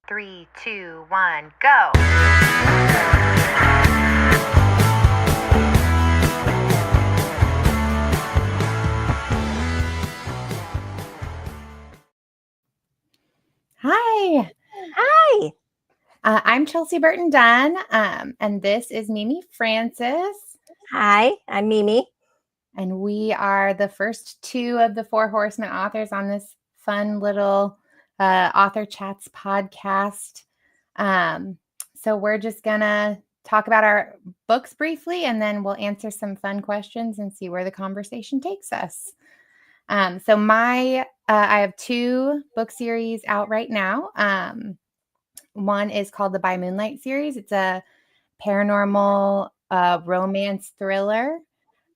Three, two, one, go. Hi. Hi. I'm Chelsea Burton Dunn, and this is Mimi Francis. Hi, I'm Mimi. And we are the first two of the Four Horsemen authors on this fun little Author Chats podcast. So we're just going to talk about our books briefly, and then we'll answer some fun questions and see where the conversation takes us. I have two book series out right now. One is called the By Moonlight series. It's a paranormal romance thriller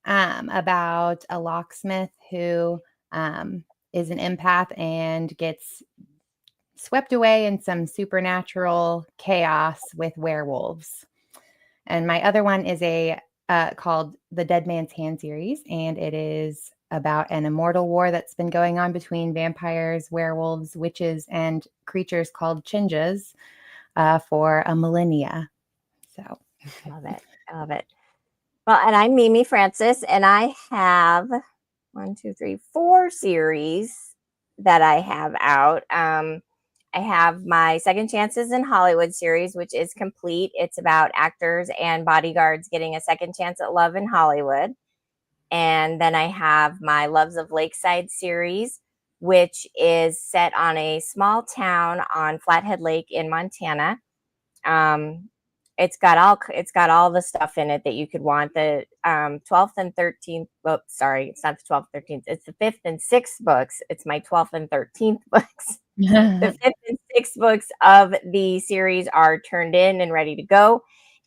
about a locksmith who is an empath and gets swept away in some supernatural chaos with werewolves. And my other one is called the Dead Man's Hand series, and it is about an immortal war that's been going on between vampires, werewolves, witches, and creatures called chinjas for a millennia. So, love it. Well, and I'm Mimi Francis, and I have 4 series that I have out. I have my Second Chances in Hollywood series, which is complete. It's about actors and bodyguards getting a second chance at love in Hollywood. And then I have my Loves of Lakeside series, which is set on a small town on Flathead Lake in Montana. It's got all the stuff in it that you could want. The 12th and 13th. Oh, sorry, it's not the 12th, 13th. It's the 5th and 6th books. It's my 12th and 13th books. The 5th and 6th books of the series are turned in and ready to go.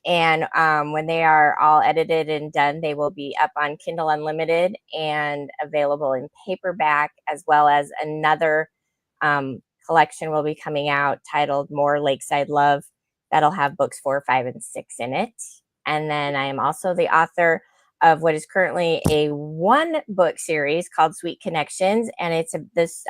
And when they are all edited and done, they will be up on Kindle Unlimited and available in paperback, as well as another collection will be coming out titled More Lakeside Love. That'll have books 4, 5, and 6 in it. And then I am also the author of what is currently a 1-book series called Sweet Connections. And it's this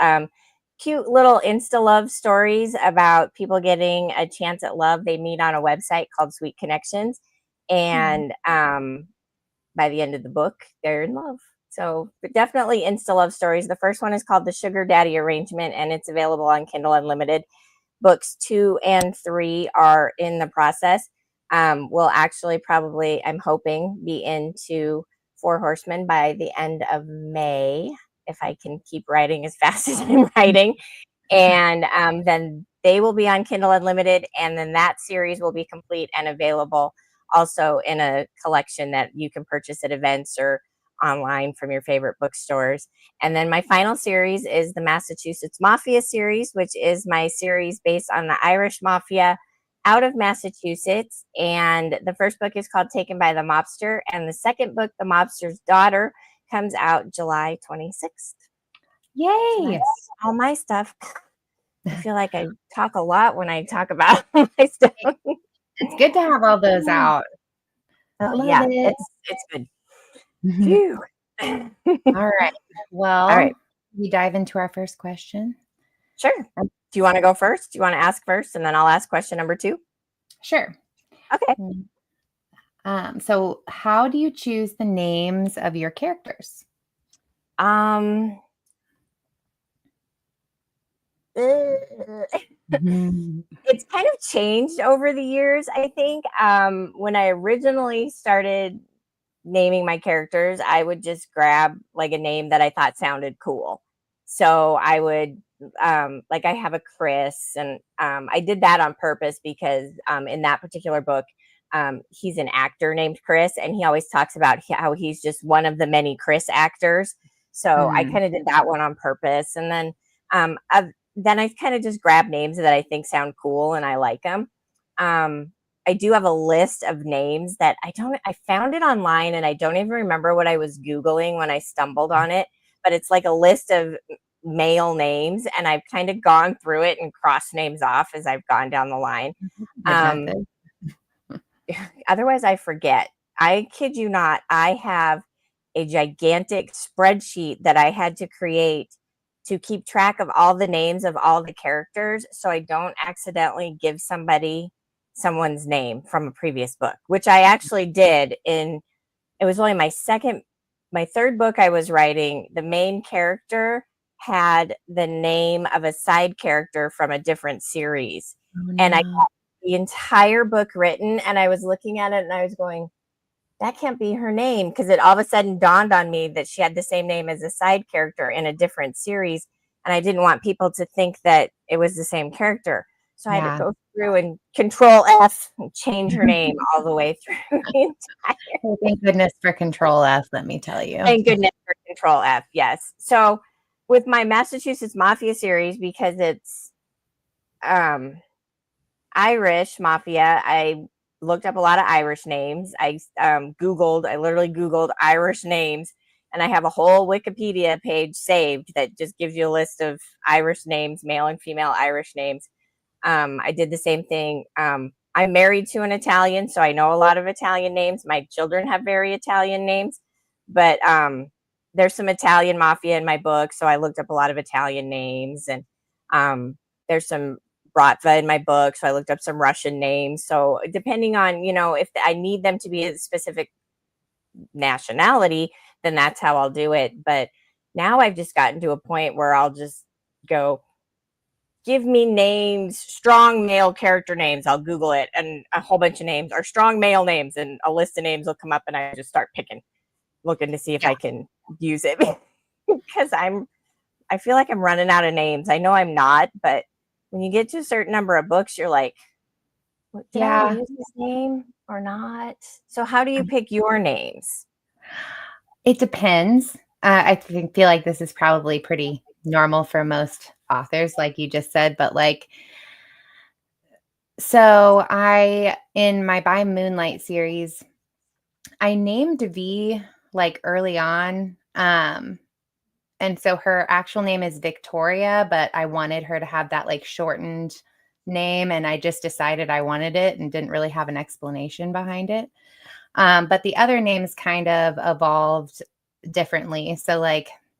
cute little Insta love stories about people getting a chance at love. They meet on a website called Sweet Connections. And by the end of the book, they're in love. So but definitely Insta love stories. The first one is called The Sugar Daddy Arrangement, and it's available on Kindle Unlimited. Books 2 and 3 are in the process. We'll actually probably, I'm hoping, be into Four Horsemen by the end of May, if I can keep writing as fast as I'm writing. And then they will be on Kindle Unlimited, and then that series will be complete and available also in a collection that you can purchase at events or online from your favorite bookstores. And then my final series is the Massachusetts Mafia series, which is my series based on the Irish Mafia out of Massachusetts. And the first book is called Taken by the Mobster, and the second book, The Mobster's Daughter, comes out July 26th. Yay! So that's all my stuff. I feel like I talk a lot when I talk about my stuff. It's good to have all those out. Yeah, it's good. Phew. All right. Well, all right. We dive into our first question. Sure. Do you want to go first? Do you want to ask first, and then I'll ask question number 2? Sure. Okay. So how do you choose the names of your characters? It's kind of changed over the years, I think. When I originally started naming my characters, I would just grab like a name that I thought sounded cool. So I would like I have a Chris, and I did that on purpose because in that particular book, he's an actor named Chris, and he always talks about how he's just one of the many Chris actors. So I kind of did that one on purpose. And then I kind of just grab names that I think sound cool and I like them. I do have a list of names that I found it online, and I don't even remember what I was Googling when I stumbled on it, but it's like a list of male names, and I've kind of gone through it and crossed names off as I've gone down the line. Otherwise I forget. I kid you not. I have a gigantic spreadsheet that I had to create to keep track of all the names of all the characters, so I don't accidentally give somebody someone's name from a previous book, which I actually did in, it was only my third book I was writing. The main character had the name of a side character from a different series. Oh, And I no. got the entire book written, and I was looking at it and I was going, that can't be her name, because it all of a sudden dawned on me that she had the same name as a side character in a different series, and I didn't want people to think that it was the same character. So I had to Yeah. go through and Control F and change her name all the way through the entire. Well, thank goodness for Control F, let me tell you. Thank goodness for Control F. Yes. So with my Massachusetts Mafia series, because it's Irish Mafia, I looked up a lot of Irish names. I literally Googled Irish names, and I have a whole Wikipedia page saved that just gives you a list of Irish names, male and female Irish names. I did the same thing. I'm married to an Italian, so I know a lot of Italian names. My children have very Italian names, but there's some Italian mafia in my book, so I looked up a lot of Italian names, and there's some Bratva in my book, so I looked up some Russian names. So depending on, if I need them to be a specific nationality, then that's how I'll do it. But now I've just gotten to a point where I'll just go, give me names, strong male character names. I'll Google it, and a whole bunch of names are strong male names, and a list of names will come up, and I just start looking to see if I can use it, because I feel like I'm running out of names. I know I'm not, but when you get to a certain number of books, you're like, did I use this name or not? So how do you pick your names? It depends. I feel like this is probably pretty normal for most authors, like you just said, but so in my By Moonlight series, I named V early on. And so her actual name is Victoria, but I wanted her to have that shortened name, and I just decided I wanted it and didn't really have an explanation behind it. But the other names kind of evolved differently. So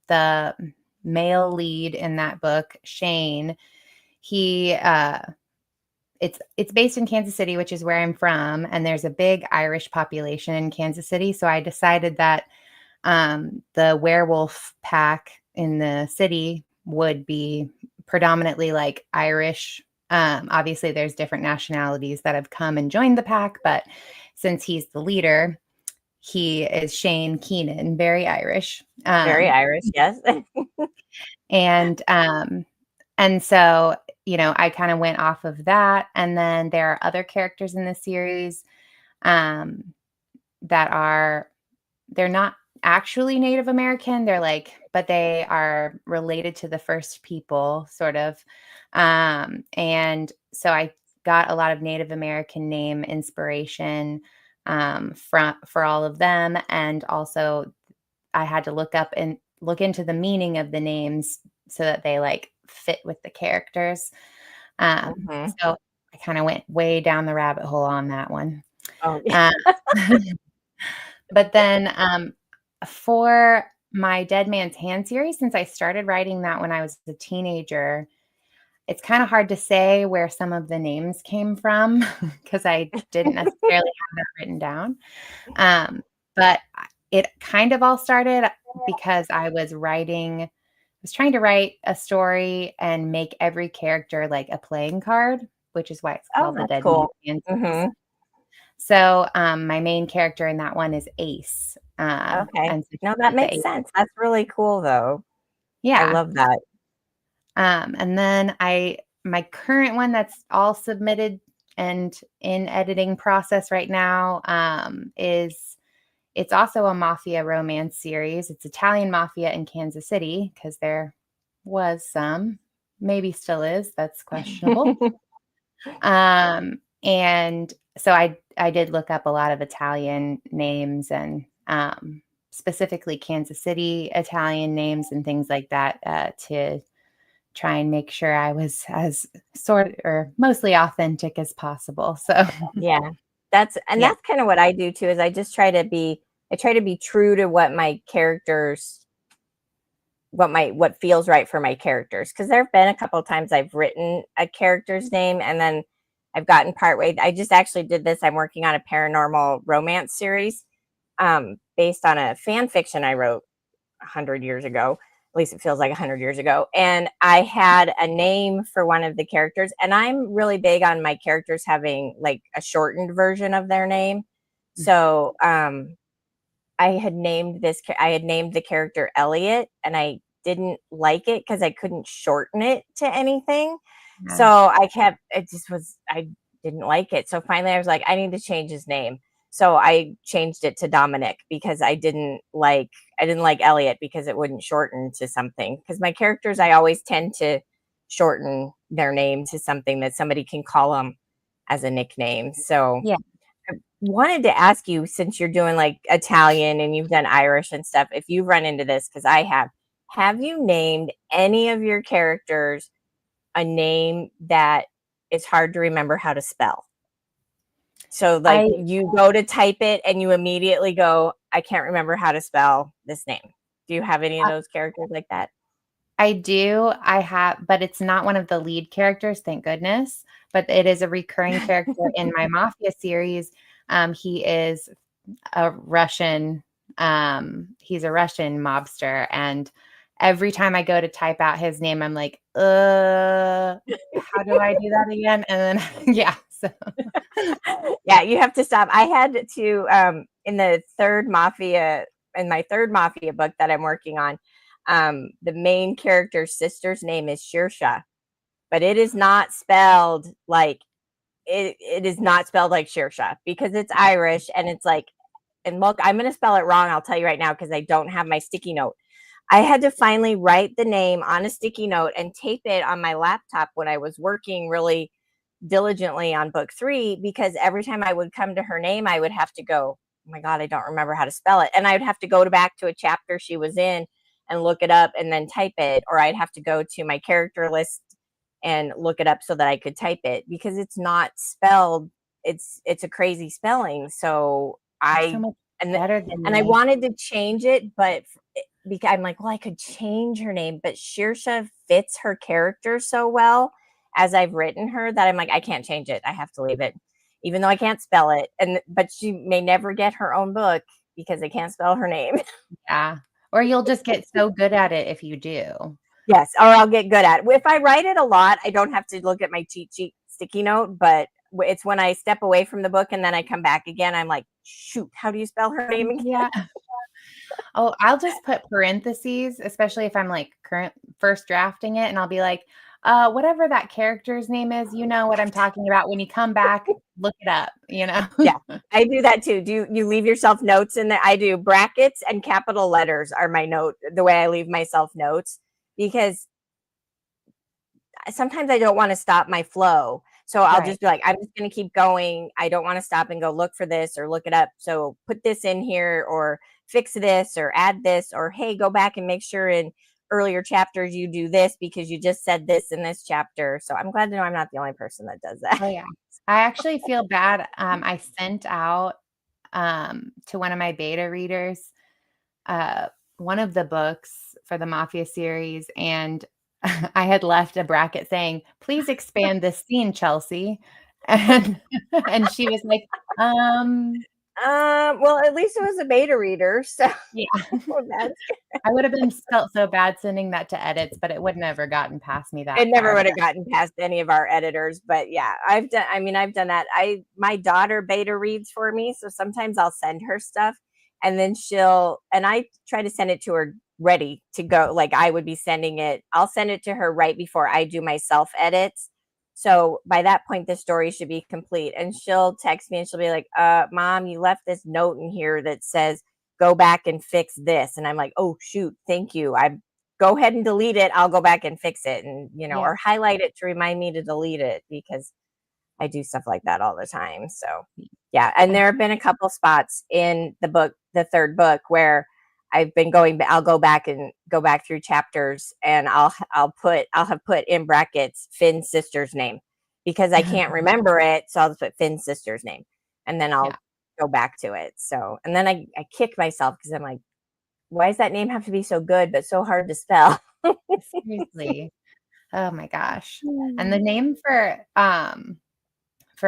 the male lead in that book, Shane, he it's based in Kansas City, which is where I'm from, and there's a big Irish population in Kansas City. So I decided that the werewolf pack in the city would be predominantly Irish. Obviously, there's different nationalities that have come and joined the pack, but since he's the leader, he is Shane Keenan, very Irish. Very Irish, yes. And so, I kind of went off of that. And then there are other characters in the series that they're not actually Native American. They're but they are related to the first people, sort of. And so I got a lot of Native American name inspiration for all of them. And also I had to look into the meaning of the names so that they fit with the characters. So I kind of went way down the rabbit hole on that one. Oh, yeah. But then for my Dead Man's Hand series, since I started writing that when I was a teenager, it's kind of hard to say where some of the names came from because I didn't necessarily have that written down. But it kind of all started because I was trying to write a story and make every character a playing card, which is why it's called the Dead Man's Hand series. So my main character in that one is Ace. Okay. And so no, that makes sense. That's really cool, though. Yeah. I love that. And then my current one that's all submitted and in editing process right now it's also a mafia romance series. It's Italian mafia in Kansas City, because there was some, maybe still is, that's questionable. And so I did look up a lot of Italian names and specifically Kansas City Italian names and things like that to try and make sure I was as mostly authentic as possible. So yeah, that's kind of what I do too, is I just try to be true to what my characters what feels right for my characters. Because there have been a couple of times I've written a character's name and then I've gotten partway. I just actually did this. I'm working on a paranormal romance series based on a fan fiction I wrote 100 years ago. At least it feels like 100 years ago. And I had a name for one of the characters. And I'm really big on my characters having like a shortened version of their name. So I had named the character Elliot, and I didn't like it because I couldn't shorten it to anything. Yeah. So I didn't like it. So finally I was like, I need to change his name. So I changed it to Dominic because I didn't like Elliot because it wouldn't shorten to something. Because my characters, I always tend to shorten their name to something that somebody can call them as a nickname. So Yeah. I wanted to ask you, since you're doing like Italian and you've done Irish and stuff, if you've run into this, because I have you named any of your characters a name that is hard to remember how to spell? So like you go to type it and you immediately go, I can't remember how to spell this name. Do you have any of those characters like that? I do. I have, but it's not one of the lead characters, thank goodness. But it is a recurring character in my Mafia series. He is a Russian. He's a Russian mobster, and every time I go to type out his name, I'm like, how do I do that again? And then yeah, so yeah, you have to stop. I had to in my third Mafia book that I'm working on. The main character's sister's name is Shirsha, but it is not spelled like it is not spelled like Shirsha because it's Irish and it's like, and look, I'm going to spell it wrong. I'll tell you right now because I don't have my sticky note. I had to finally write the name on a sticky note and tape it on my laptop when I was working really diligently on book 3, because every time I would come to her name, I would have to go, oh my God, I don't remember how to spell it. And I would have to go back to a chapter she was in and look it up and then type it. Or I'd have to go to my character list and look it up so that I could type it because it's not spelled. It's a crazy spelling. So I wanted to change it, but because I'm like, well, I could change her name, but Shirsha fits her character so well as I've written her that I'm like, I can't change it. I have to leave it, even though I can't spell it. But she may never get her own book because I can't spell her name. Yeah. Or you'll just get so good at it if you do. Yes, or I'll get good at it. If I write it a lot, I don't have to look at my cheat sheet sticky note, but it's when I step away from the book and then I come back again, I'm like, shoot, how do you spell her name again? Yeah. Oh, I'll just put parentheses, especially if I'm like first drafting it, and I'll be like, whatever that character's name is, you know what I'm talking about. When you come back, look it up, you know? Yeah, I do that too. Do you leave yourself notes in there? I do. Brackets and capital letters are my note, the way I leave myself notes, because sometimes I don't want to stop my flow. So I'll just be like, I'm just going to keep going. I don't want to stop and go look for this or look it up. So put this in here or fix this or add this, or, hey, go back and make sure in earlier chapters you do this because you just said this in this chapter. So I'm glad to know I'm not the only person that does that. Oh yeah. I actually feel bad. I sent out to one of my beta readers one of the books for the Mafia series, and I had left a bracket saying, please expand this scene, Chelsea. And she was like, well, at least it was a beta reader. So yeah. I would have felt so bad sending that to edits, but it would never gotten past me that. It never would have gotten past any of our editors. But yeah, I've done that. My daughter beta reads for me. So sometimes I'll send her stuff and then I try to send it to her ready to go. Like I would be I'll send it to her right before I do my self edits. So by that point, the story should be complete. And she'll text me and she'll be like, Mom, you left this note in here that says, go back and fix this. And I'm like, oh, shoot, thank you. Go ahead and delete it. I'll go back and fix it. And, or highlight it to remind me to delete it because I do stuff like that all the time. So yeah. And there have been a couple spots in the third book where I'll go back through chapters and I'll have put in brackets Finn's sister's name because I can't remember it. So I'll just put Finn's sister's name and then I'll go back to it. So, and then I kick myself because I'm like, why does that name have to be so good but so hard to spell? Seriously. Oh my gosh. And the name for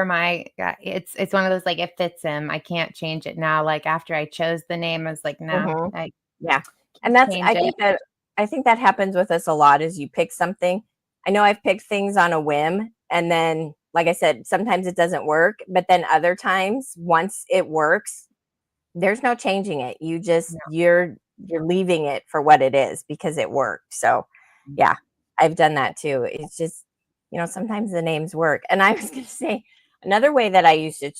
my it's one of those, like, it fits him. I can't change it now. Like, after I chose the name, I was like, no, Mhm. I Yeah. And can't change it. I think that happens with us a lot is you pick something. I know I've picked things on a whim, and then like I said, sometimes it doesn't work, but then other times once it works, there's no changing it. You just No. you're leaving it for what it is because it worked. So, yeah, I've done that too. It's just, sometimes the names work. And I was going to say another way that I used to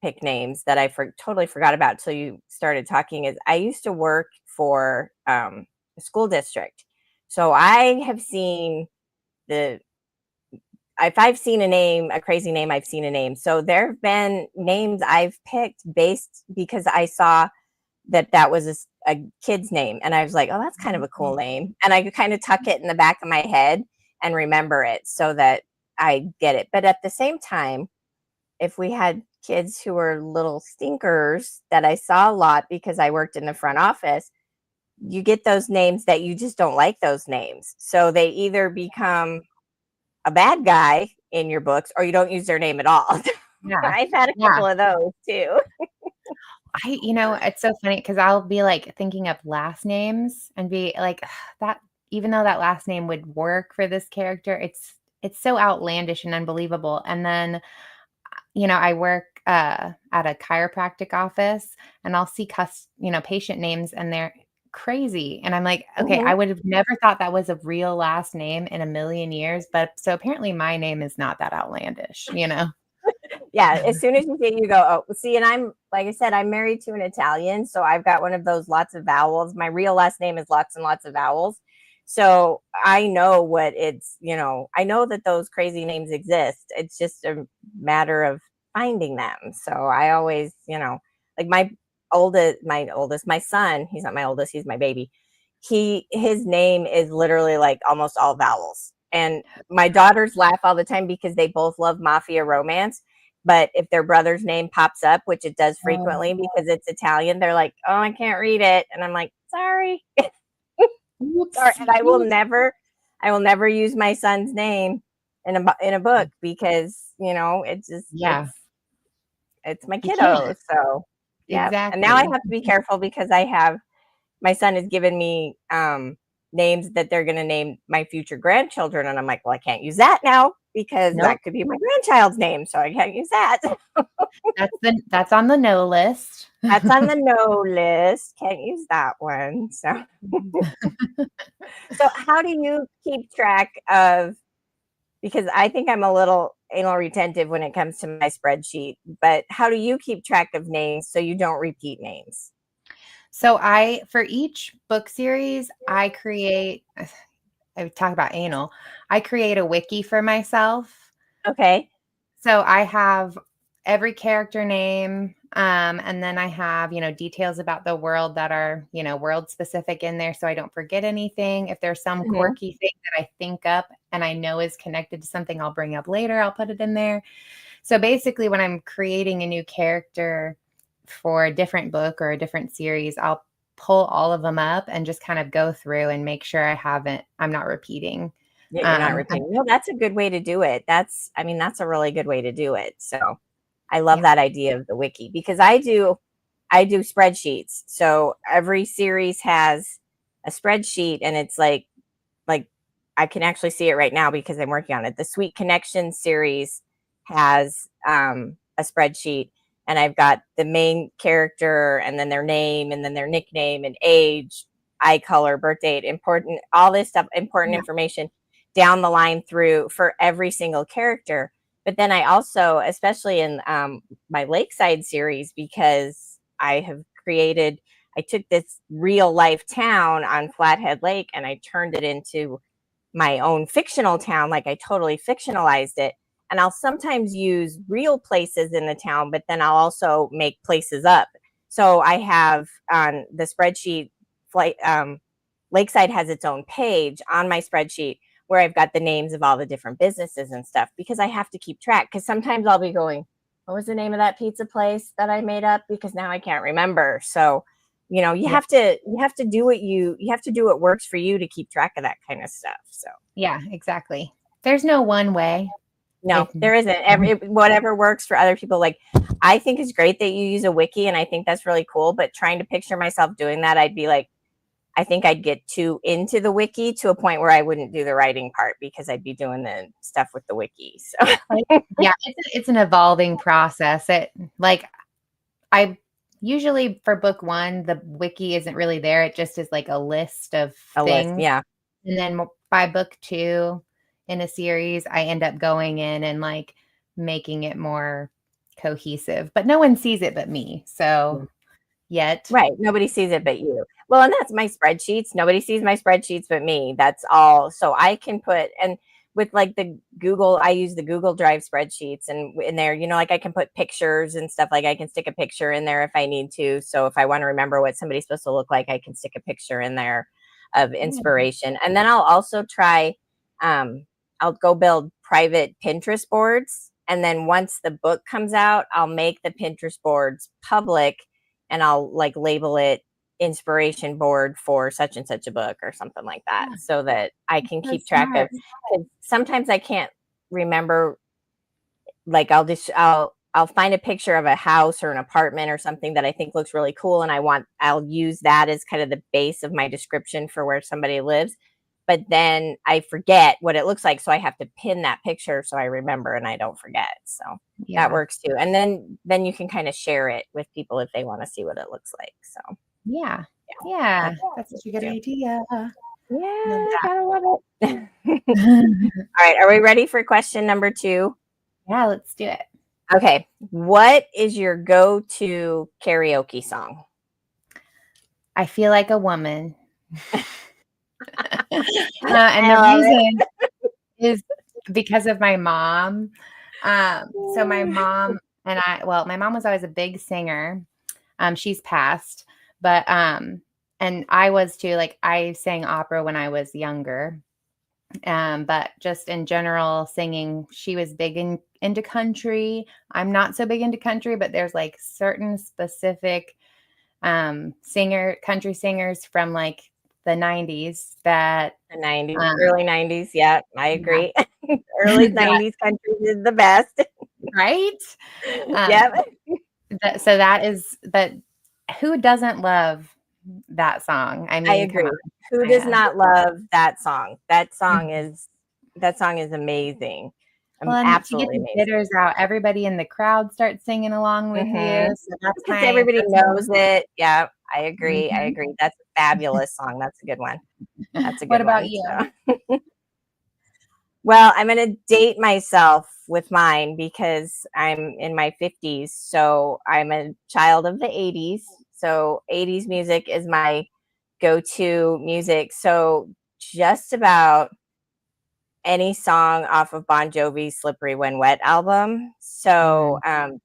pick names that I totally forgot about till you started talking is I used to work for a school district. So I have seen if I've seen a name, a crazy name, I've seen a name. So there have been names I've picked because I saw that was a kid's name. And I was like, oh, that's kind of a cool name. And I could kind of tuck it in the back of my head and remember it so that I get it. But at the same time, if we had kids who were little stinkers that I saw a lot because I worked in the front office, you get those names that you just don't like those names. So they either become a bad guy in your books or you don't use their name at all. Yeah. I've had a couple of those too. It's so funny because I'll be like thinking of last names and be like, that, even though that last name would work for this character, it's so outlandish and unbelievable. And then, I work at a chiropractic office, and I'll see patient names, and they're crazy. And I'm like, okay, I would have never thought that was a real last name in a million years. But so apparently my name is not that outlandish, Yeah, as soon as you say, you go, oh, see, and I'm, like I said, I'm married to an Italian, so I've got one of those lots of vowels. My real last name is lots and lots of vowels. So I know I know that those crazy names exist. It's just a matter of finding them. So I always, like my son, he's not my oldest, he's my baby. His name is literally like almost all vowels. And my daughters laugh all the time because they both love mafia romance. But if their brother's name pops up, which it does frequently because it's Italian, they're like, oh, I can't read it. And I'm like, sorry. Sorry. And I will never use my son's name in a book because, it's just, it's my kiddo. So, yeah. Exactly. And now I have to be careful because my son has given me names that they're going to name my future grandchildren. And I'm like, well, I can't use that now because that could be my grandchild's name. So I can't use that. That's on the no list. That's on the no list. Can't use that one. So, so how do you keep track of, because I think I'm a little anal retentive when it comes to my spreadsheet, but how do you keep track of names so you don't repeat names? So for each book series, I talk about anal. I create a wiki for myself. Okay. So I have every character name, and then I have, details about the world that are, world specific in there. So I don't forget anything. If there's some quirky thing that I think up and I know is connected to something I'll bring up later, I'll put it in there. So basically when I'm creating a new character for a different book or a different series, I'll pull all of them up and just kind of go through and make sure I'm not repeating. Yeah, you're not repeating. No, that's a good way to do it. That's a really good way to do it. So I love that idea of the wiki because I do spreadsheets. So every series has a spreadsheet and it's like I can actually see it right now because I'm working on it. The Sweet Connection series has a spreadsheet, and I've got the main character and then their name and then their nickname and age, eye color, birth date, all this stuff, important information down the line through for every single character. But then I also, especially in my Lakeside series, because I took this real life town on Flathead Lake and I turned it into my own fictional town. Like I totally fictionalized it. And I'll sometimes use real places in the town, but then I'll also make places up. So I have on the spreadsheet, Lakeside has its own page on my spreadsheet where I've got the names of all the different businesses and stuff because I have to keep track. Because sometimes I'll be going, what was the name of that pizza place that I made up? Because now I can't remember. So you have to do what works for you to keep track of that kind of stuff. So Yeah, exactly. There's no one way. no, there isn't. Whatever works for other people. Like, I think it's great that you use a wiki, and I think that's really cool. But trying to picture myself doing that, I'd be like, I think I'd get too into the wiki to a point where I wouldn't do the writing part because I'd be doing the stuff with the wiki. So yeah, it's an evolving process. I usually for book one, the wiki isn't really there. It just is like a list of things. yeah. And then by book two in a series, I end up going in and like making it more cohesive. But no one sees it but me. So yet. Right. Nobody sees it but you. Well, and that's my spreadsheets. Nobody sees my spreadsheets but me. That's all. So I can put, and with like the Google, I use the Google Drive spreadsheets, and in there, like I can put pictures and stuff. Like I can stick a picture in there if I need to. So if I want to remember what somebody's supposed to look like, I can stick a picture in there of inspiration. And then I'll also try, I'll go build private Pinterest boards. And then once the book comes out, I'll make the Pinterest boards public, and I'll like label it inspiration board for such and such a book or something like that, so that I can keep track of. Sometimes I can't remember. Like I'll find a picture of a house or an apartment or something that I think looks really cool, and I'll use that as kind of the base of my description for where somebody lives. But then I forget what it looks like, so I have to pin that picture so I remember and I don't forget. So that works too. And then you can kind of share it with people if they want to see what it looks like. So yeah, that's such a good idea. Yeah, I love it. All right, are we ready for question number 2? Yeah, let's do it. Okay, what is your go-to karaoke song? I Feel Like a Woman. And the reason is because of my mom. So my mom and my mom was always a big singer. She's passed, but and I was too. Like I sang opera when I was younger. But just in general singing, she was big into country. I'm not so big into country, but there's like certain specific country singers from like the 90s that early 90s. Yeah, I agree. Early 90s country is the best. Right? Yeah. So that is, but who doesn't love that song? I mean, I agree. Who does not love that song? That song is amazing. Absolutely amazing. Jitters out. Everybody in the crowd starts singing along with you. So that's because everybody knows it. Yeah, I agree. I agree. That's a fabulous song. That's a good one. That's a good one. What about you? So. Well, I'm going to date myself with mine because I'm in my 50s. So I'm a child of the 80s. So 80s music is my go-to music. So just about any song off of Bon Jovi's Slippery When Wet album. So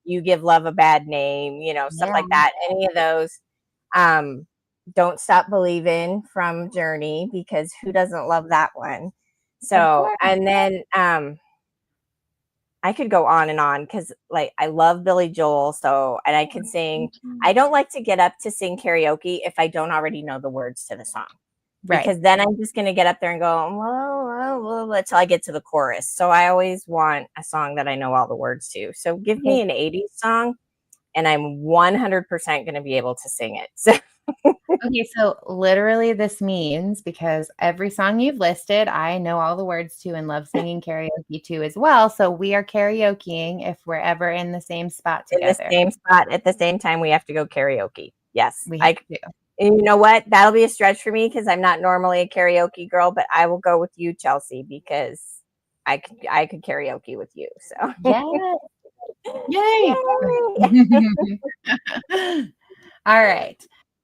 You Give Love a Bad Name, stuff like that. Any of those. Don't Stop Believing from Journey, because who doesn't love that one? So, and then I could go on and on because like I love Billy Joel. So, and I can sing. I don't like to get up to sing karaoke if I don't already know the words to the song. Right. Because then I'm just going to get up there and go, whoa, until I get to the chorus. So I always want a song that I know all the words to. So give me an 80s song and I'm 100% going to be able to sing it. So. Okay, so literally this means, because every song you've listed, I know all the words to and love singing karaoke to as well. So we are karaokeing if we're ever in the same spot together. In the same spot at the same time, we have to go karaoke. Yes, we have to. And you know what? That'll be a stretch for me because I'm not normally a karaoke girl, but I will go with you, Chelsea, because I could karaoke with you. So Yay! All right.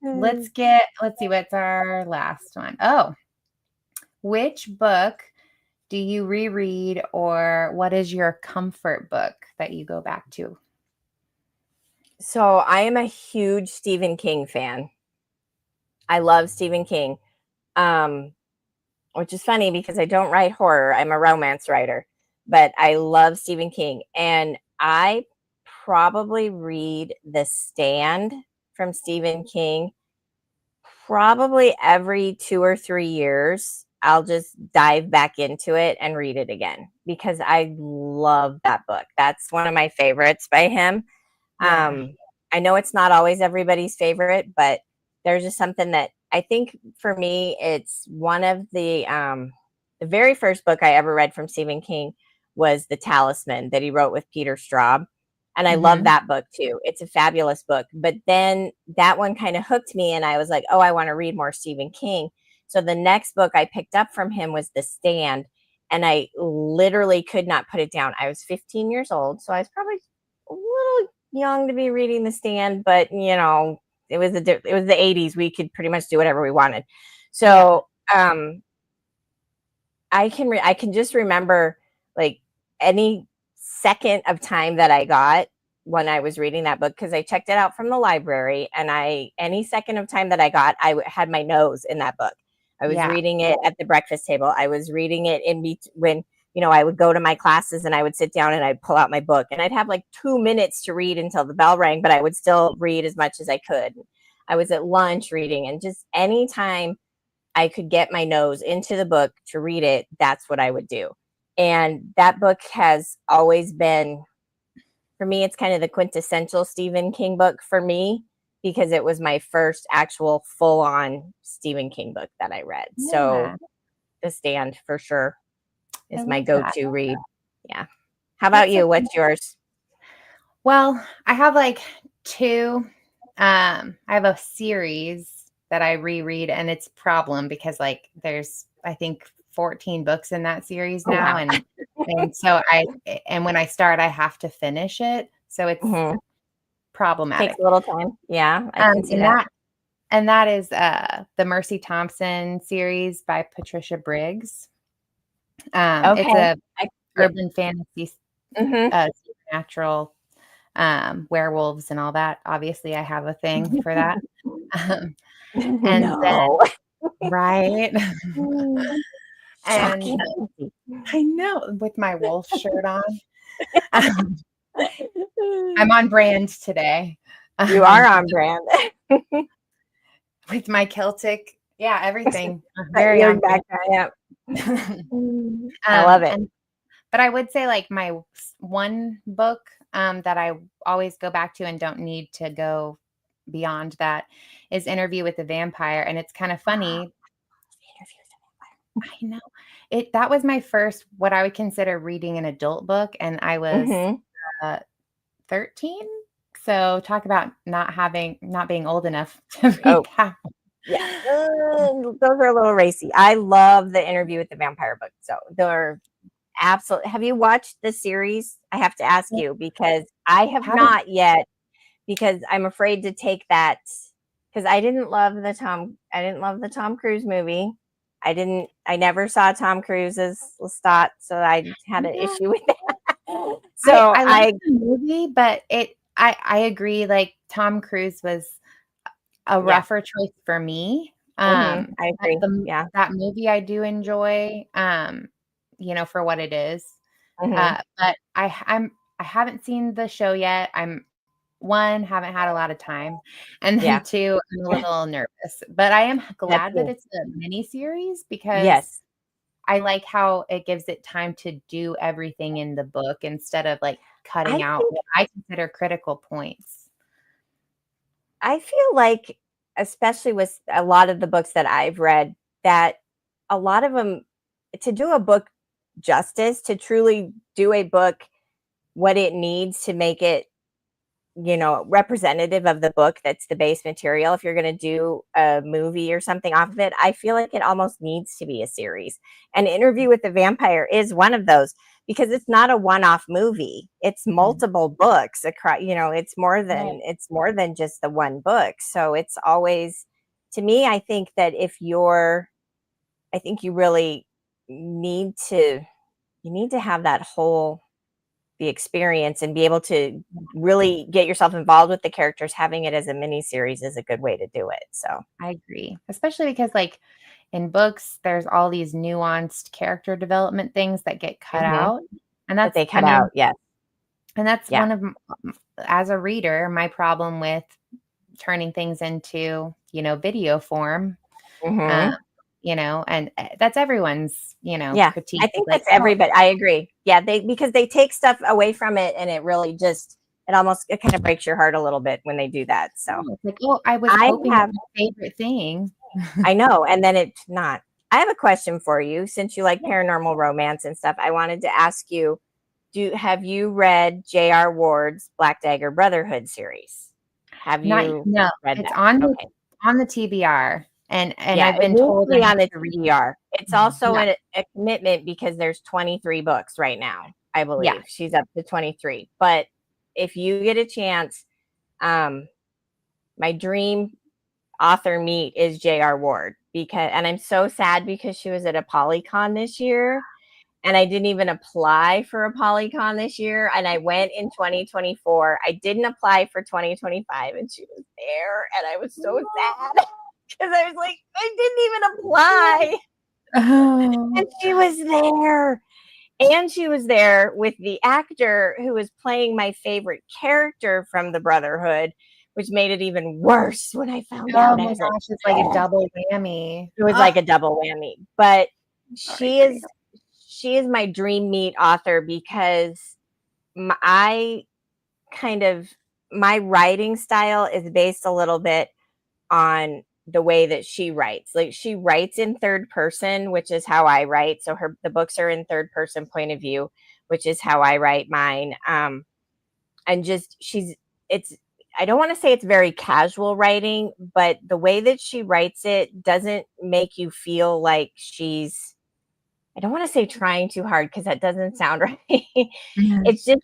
Let's see, what's our last one? Oh, which book do you reread, or what is your comfort book that you go back to? So I am a huge Stephen King fan. I love Stephen King, which is funny because I don't write horror. I'm a romance writer, but I love Stephen King. And I probably read The Stand from Stephen King probably every 2 or 3 years, I'll just dive back into it and read it again because I love that book. That's one of my favorites by him. Yeah. I know it's not always everybody's favorite, but there's just something that I think for me, it's one of the very first book I ever read from Stephen King was The Talisman that he wrote with Peter Straub. And I love Mhm. that book too. It's a fabulous book. But then that one kind of hooked me and I was like, oh, I want to read more Stephen King. So the next book I picked up from him was The Stand. And I literally could not put it down. I was 15 years old. So I was probably a little young to be reading The Stand, but you know, it was the 80s. We could pretty much do whatever we wanted. So I can just remember like any second of time that I got when I was reading that book because I checked it out from the library and any second of time that I got had my nose in that book. I was reading it at the breakfast table. I was reading it when I would go to my classes and I would sit down and I'd pull out my book and I'd have like 2 minutes to read until the bell rang, but I would still read as much as I could. I was at lunch reading and just anytime I could get my nose into the book to read it, that's what I would do. And that book has always been, for me, it's kind of the quintessential Stephen King book for me because it was my first actual full-on Stephen King book that I read. Yeah. So The Stand for sure is my go-to read. Yeah. How about you? What's yours? Well, I have like two. I have a series that I reread, and it's a problem because like there's I think 14 books in that series now, and so when I start, I have to finish it, so it's problematic. Takes a little time. Yeah, I can see that. And that is the Mercy Thompson series by Patricia Briggs. It's a urban fantasy, supernatural, werewolves and all that. Obviously, I have a thing for that. And then, right. And I know, with my wolf shirt on. I'm on brand today. You are on brand. With my Celtic, everything. Very on brand. I love it. But I would say like my one book that I always go back to and don't need to go beyond that is Interview with the Vampire. And it's kind of funny. I know that was my first, what I would consider reading an adult book. And I was 13. So talk about not being old enough to read that. Yeah. Those are a little racy. I love the Interview with the Vampire book. So they're absolutely. Have you watched the series? I have to ask you because I have not yet because I'm afraid to take that because I didn't love the Tom Cruise movie. I never saw Tom Cruise's Lestat, so I had an issue with that. So I liked the movie, but I agree. Like Tom Cruise was a rougher choice for me. I agree. That movie I do enjoy, for what it is. But I haven't seen the show yet. Haven't had a lot of time, and then two, I'm a little nervous. But I am glad that it's a mini series because I like how it gives it time to do everything in the book instead of like cutting out what I consider critical points. I feel like, especially with a lot of the books that I've read, that a lot of them, to do a book justice, to truly do a book what it needs to make it, representative of the book that's the base material, if you're going to do a movie or something off of it, I feel like it almost needs to be a series. And Interview with the Vampire is one of those because it's not a one-off movie. It's multiple books across, it's more than just the one book. So it's always, to me, I think that I think you really need to have that whole the experience and be able to really get yourself involved with the characters. Having it as a mini series is a good way to do it. So I agree, especially because like in books, there's all these nuanced character development things that get cut out, and that's they cut out. Yes. And that's one of, as a reader, my problem with turning things into, video form. Mm-hmm. And that's everyone's, Yeah, critique. I think Like, that's everybody. I agree. Yeah, because they take stuff away from it, and it really just it kind of breaks your heart a little bit when they do that. So it's like, oh, I was I hoping have, it's my favorite thing. I know, and then it's not. I have a question for you. Since you like paranormal romance and stuff, I wanted to ask you: have you read J.R. Ward's Black Dagger Brotherhood series? Have you No, read it's that? on Okay. the TBR, and Yeah, I've it been needs told to I be on have the to read. TBR. It's also Yeah, a commitment because there's 23 books right now, I yeah, believe. She's up to 23. But if you get a chance, um, my dream author meet is J.R. Ward, and I'm so sad because she was at a Polycon this year and I didn't even apply for a Polycon this year, and I went in 2024. I didn't apply for 2025, and she was there, and I was so sad because I was like, I didn't even apply, and she was there. And she was there with the actor who was playing my favorite character from the Brotherhood, which made it even worse when I found oh out. I my was like, gosh, it's like a double whammy. it was Ah, like a double whammy. But sorry, she is she is my dream meet author because I kind of my writing style is based a little bit on the way that she writes. Like she writes in third person, which is how I write. So the books are in third person point of view, which is how I write mine. And just it's I don't want to say it's very casual writing, but the way that she writes it doesn't make you feel like she's, I don't want to say trying too hard because that doesn't sound right. It's just,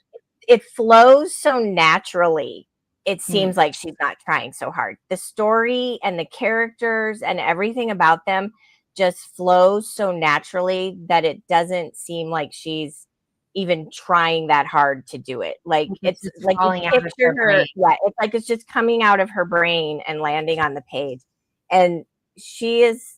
it flows so naturally. It seems like she's not trying so hard. The story and the characters and everything about them just flows so naturally that it doesn't seem like she's even trying that hard to do it. Like it's just like you falling out of picture her her, brain. yeah, it's like it's just coming out of her brain and landing on the page. And she is,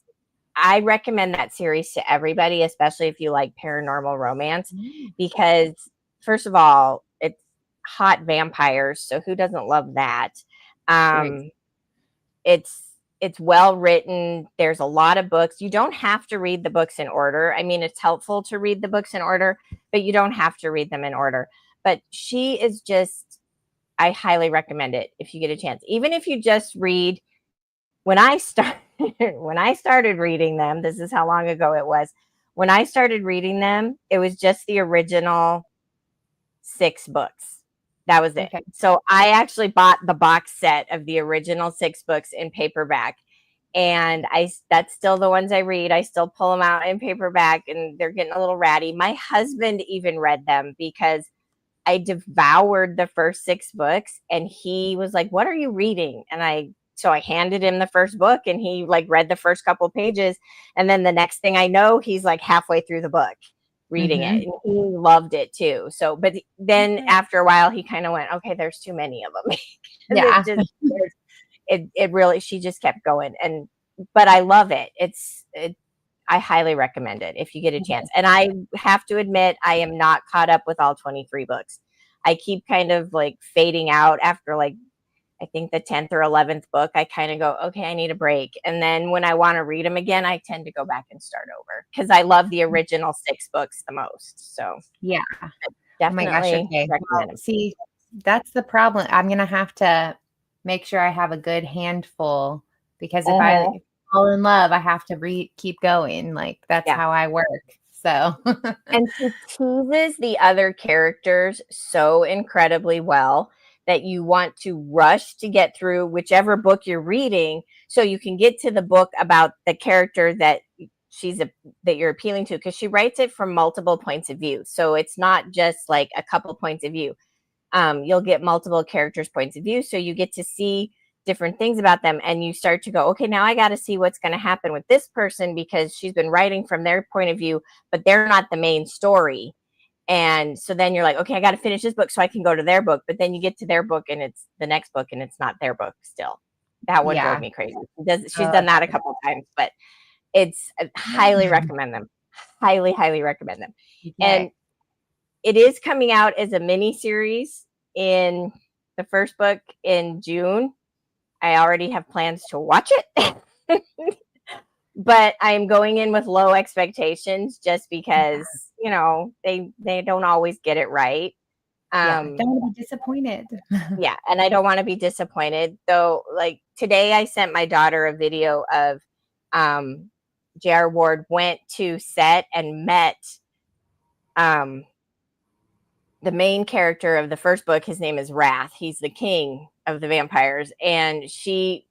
I recommend that series to everybody, especially if you like paranormal romance, because first of all, it's hot vampires, so who doesn't love that? Um, it's well written. There's a lot of books. You don't have to read the books in order. I mean, it's helpful to read the books in order, but you don't have to read them in order. But she is just, I highly recommend it if you get a chance. Even if you just read, when I started when I started reading them, this is how long ago it was. When I started reading them, it was just the original 6 books. That was it. Okay. So I actually bought the box set of the original 6 books in paperback. And that's still the ones I read. I still pull them out in paperback and they're getting a little ratty. My husband even read them because I devoured the first 6 books and he was like, "What are you reading?" And so I handed him the first book and he like read the first couple pages. And then the next thing I know, he's like halfway through the book reading it. And he loved it too. So, but then after a while, he kind of went, "Okay, there's too many of them." Yeah. It really, she just kept going. But I love it. I highly recommend it if you get a chance. And I have to admit, I am not caught up with all 23 books. I keep kind of like fading out after like, I think the 10th or 11th book. I kind of go, okay, I need a break. And then when I want to read them again, I tend to go back and start over because I love the original 6 books the most. So Yeah. definitely Oh my gosh. Okay. recommend Well, them. see, that's the problem. I'm going to have to make sure I have a good handful because if I fall in love, I have to keep going. Like that's Yeah. how I work. So, And she teases the other characters so incredibly well that you want to rush to get through whichever book you're reading so you can get to the book about the character that that you're appealing to, because she writes it from multiple points of view. So it's not just like a couple points of view. You'll get multiple characters' points of view. So you get to see different things about them and you start to go, okay, now I got to see what's going to happen with this person because she's been writing from their point of view, but they're not the main story. And so then you're like, okay, I got to finish this book so I can go to their book. But then you get to their book and it's the next book and it's not their book still. That would drove me crazy. She's done that a couple of times, but I highly recommend them. Highly, highly recommend them. okay. And it is coming out as a mini series in the first book in June. I already have plans to watch it. But I'm going in with low expectations just because, you know, they don't always get it right. Don't want to be disappointed. Yeah, and I don't want to be disappointed. Though, like today I sent my daughter a video of J.R. Ward went to set and met the main character of the first book. His name is Wrath. He's the king of the vampires. And it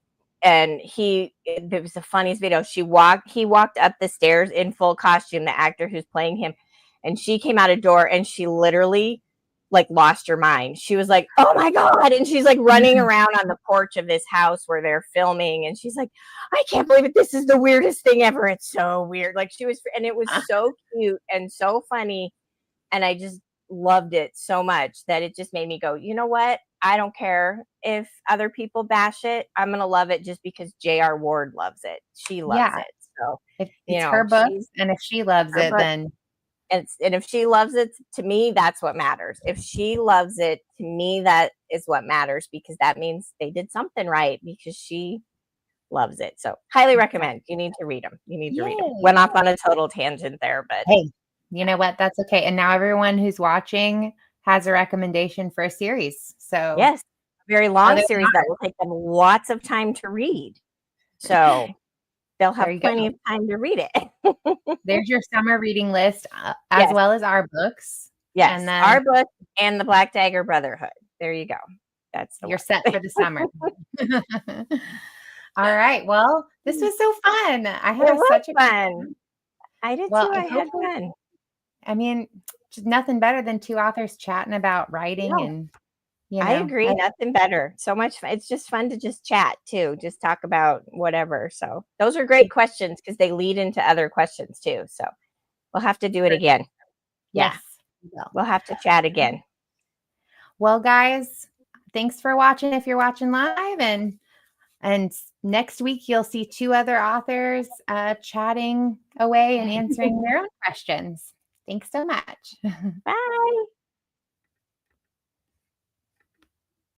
was the funniest video. He walked up the stairs in full costume, the actor who's playing him, and she came out a door and she literally like lost her mind. She was like, oh my God. And she's like running around on the porch of this house where they're filming. And she's like, I can't believe it. This is the weirdest thing ever. It's so weird. Like and it was so cute and so funny. And I just loved it so much that it just made me go, you know what? I don't care if other people bash it. I'm going to love it just because J.R. Ward loves it. She loves it. So it's her book. And if she loves it, then. And if she loves it, to me, that's what matters. If she loves it, to me, that is what matters, because that means they did something right, because she loves it. So highly recommend. You need to read them. You need to read them. Went off on a total tangent there, but hey, you know what? That's okay. And now everyone who's watching has a recommendation for a series. So yes, a very long series that will take them lots of time to read. So they'll have plenty of time to read it. There's your summer reading list, as well as our books. Yes, and then our book and the Black Dagger Brotherhood. There you go. That's you're set for the summer. All right. Well, this was so fun. I had such a fun. I did too. I had fun. I mean, just nothing better than two authors chatting about writing and. You know, I agree. Nothing better. So much fun. It's just fun to just chat too. Just talk about whatever. So those are great questions because they lead into other questions too. So we'll have to do it again. Yes. Yeah. We'll have to chat again. Well, guys, thanks for watching. If you're watching live, and next week you'll see two other authors chatting away and answering their own questions. Thanks so much. Bye.